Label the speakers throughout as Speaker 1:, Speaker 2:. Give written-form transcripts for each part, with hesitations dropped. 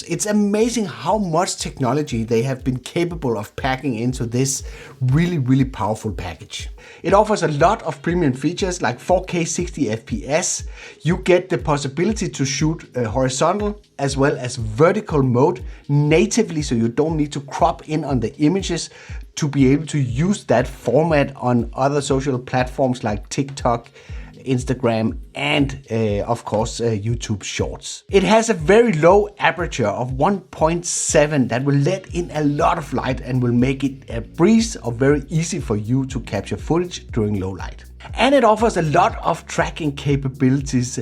Speaker 1: It's amazing how much technology they have been capable of packing into this really powerful package. It offers a lot of premium features like 4K 60 FPS. You get the possibility to shoot horizontal as well as vertical mode natively, so you don't need to crop in on the images to be able to use that format on other social platforms like TikTok, Instagram, and of course YouTube Shorts. It has a very low aperture of 1.7 that will let in a lot of light and will make it a breeze or very easy for you to capture footage during low light. And it offers a lot of tracking capabilities,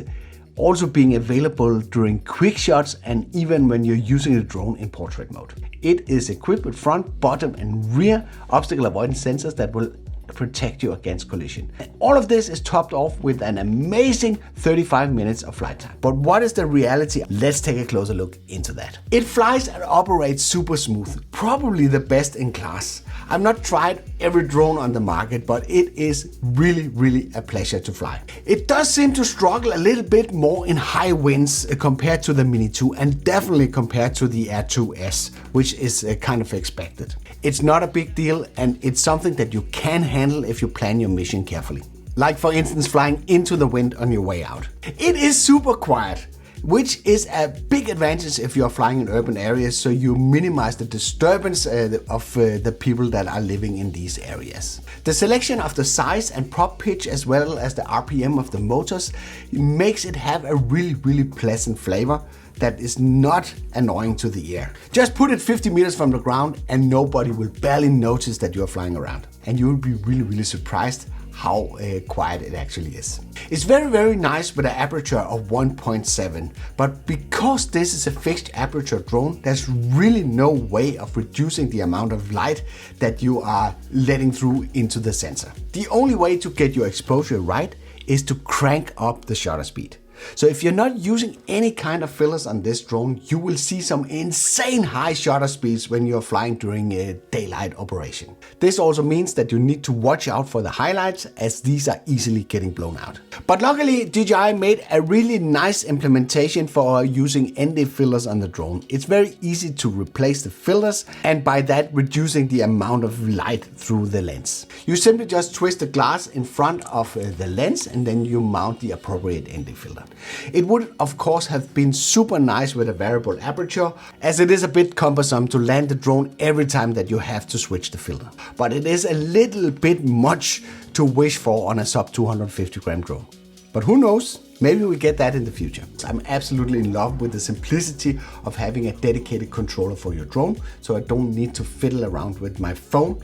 Speaker 1: also being available during quick shots and even when you're using the drone in portrait mode. It is equipped with front, bottom and rear obstacle avoidance sensors that will protect you against collision. All of this is topped off with an amazing 35 minutes of flight time. But what is the reality? Let's take a closer look into that. It flies and operates super smooth, probably the best in class. I've not tried every drone on the market, but it is really a pleasure to fly. It does seem to struggle a little bit more in high winds compared to the Mini 2 and definitely compared to the Air 2S, which is kind of expected. It's not a big deal and it's something that you can handle if you plan your mission carefully. Like for instance flying into the wind on your way out. It is super quiet, which is a big advantage if you're flying in urban areas, so you minimize the disturbance of the people that are living in these areas. The selection of the size and prop pitch as well as the RPM of the motors makes it have a really pleasant flavor that is not annoying to the ear. Just put it 50 meters from the ground and nobody will barely notice that you're flying around. And you will be really surprised how quiet it actually is. It's very nice with an aperture of 1.7, but because this is a fixed aperture drone, there's really no way of reducing the amount of light that you are letting through into the sensor. The only way to get your exposure right is to crank up the shutter speed. So if you're not using any kind of fillers on this drone, you will see some insane high shutter speeds when you're flying during a daylight operation. This also means that you need to watch out for the highlights, as these are easily getting blown out. But luckily DJI made a really nice implementation for using ND fillers on the drone. It's very easy to replace the fillers and by that reducing the amount of light through the lens. You simply just twist the glass in front of the lens and then you mount the appropriate ND filler. It would of course have been super nice with a variable aperture, as it is a bit cumbersome to land the drone every time that you have to switch the filter. But it is a little bit much to wish for on a sub 250 gram drone. But who knows, maybe we get that in the future. I'm absolutely in love with the simplicity of having a dedicated controller for your drone, so I don't need to fiddle around with my phone.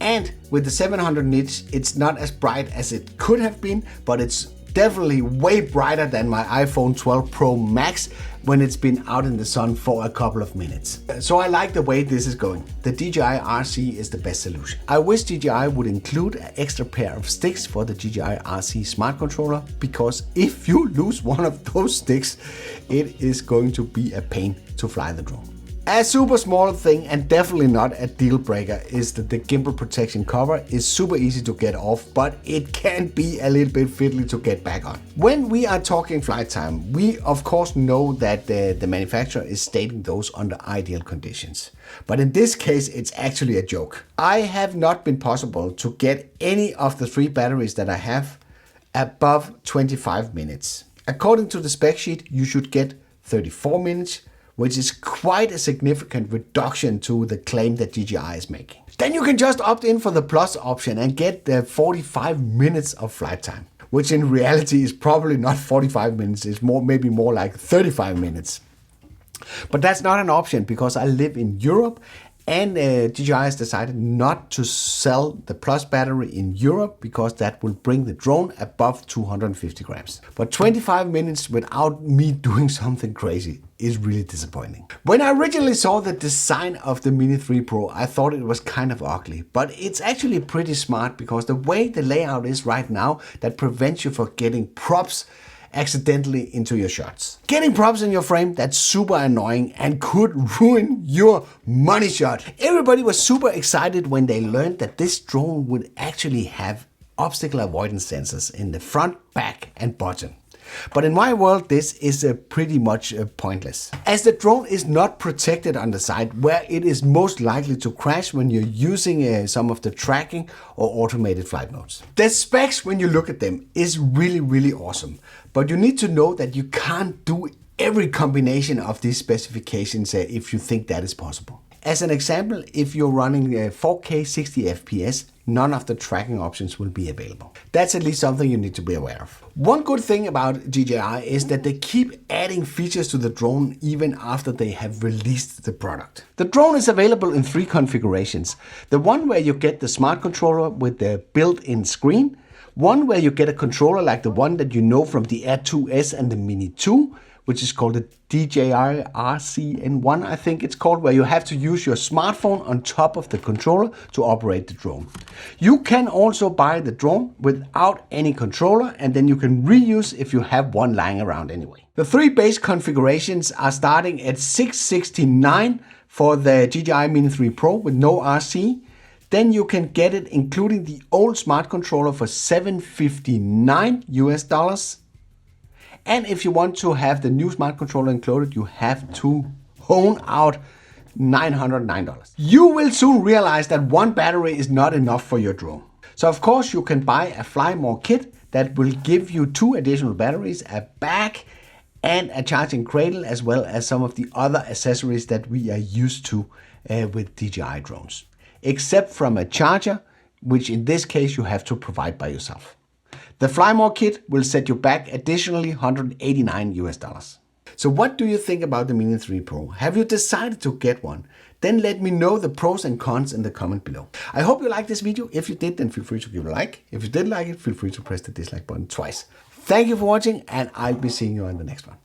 Speaker 1: And with the 700 nits, it's not as bright as it could have been, but it's definitely way brighter than my iPhone 12 Pro Max when it's been out in the sun for a couple of minutes. So I like the way this is going. The DJI RC is the best solution. I wish DJI would include an extra pair of sticks for the DJI RC Smart Controller, because if you lose one of those sticks, it is going to be a pain to fly the drone. A super small thing and definitely not a deal breaker is that the gimbal protection cover is super easy to get off, but it can be a little bit fiddly to get back on. When we are talking flight time, we of course know that the manufacturer is stating those under ideal conditions. But in this case, it's actually a joke. I have not been possible to get any of the 3 batteries that I have above 25 minutes. According to the spec sheet, you should get 34 minutes, which is quite a significant reduction to the claim that DJI is making. Then you can just opt in for the Plus option and get the 45 minutes of flight time, which in reality is probably not 45 minutes, it's maybe more like 35 minutes. But that's not an option because I live in Europe and DJI has decided not to sell the Plus battery in Europe because that will bring the drone above 250 grams. But 25 minutes without me doing something crazy is really disappointing. When I originally saw the design of the Mini 3 Pro, I thought it was kind of ugly, but it's actually pretty smart because the way the layout is right now, that prevents you from getting props accidentally into your shots. Getting props in your frame, that's super annoying and could ruin your money shot. Everybody was super excited when they learned that this drone would actually have obstacle avoidance sensors in the front, back and bottom. But in my world, this is pretty much pointless, as the drone is not protected on the side, where it is most likely to crash when you're using some of the tracking or automated flight modes. The specs, when you look at them, is really awesome, but you need to know that you can't do every combination of these specifications if you think that is possible. As an example, if you're running 4K 60 FPS, none of the tracking options will be available. That's at least something you need to be aware of. One good thing about DJI is that they keep adding features to the drone even after they have released the product. The drone is available in 3 configurations. The one where you get the smart controller with the built-in screen, one where you get a controller like the one that you know from the Air 2S and the Mini 2, which is called the DJI RCN1, I think it's called, where you have to use your smartphone on top of the controller to operate the drone. You can also buy the drone without any controller, and then you can reuse if you have one lying around anyway. The 3 base configurations are starting at $669 for the DJI Mini 3 Pro with no RC. Then you can get it including the old smart controller for $759 US. And if you want to have the new smart controller included, you have to hone out $909. You will soon realize that one battery is not enough for your drone. So of course you can buy a Fly More kit that will give you 2 additional batteries, a bag and a charging cradle, as well as some of the other accessories that we are used to with DJI drones. Except from a charger, which in this case you have to provide by yourself. The Fly More kit will set you back additionally $189 US. So what do you think about the Mini 3 Pro? Have you decided to get one? Then let me know the pros and cons in the comment below. I hope you liked this video. If you did, then feel free to give it a like. If you didn't like it, feel free to press the dislike button twice. Thank you for watching, and I'll be seeing you on the next one.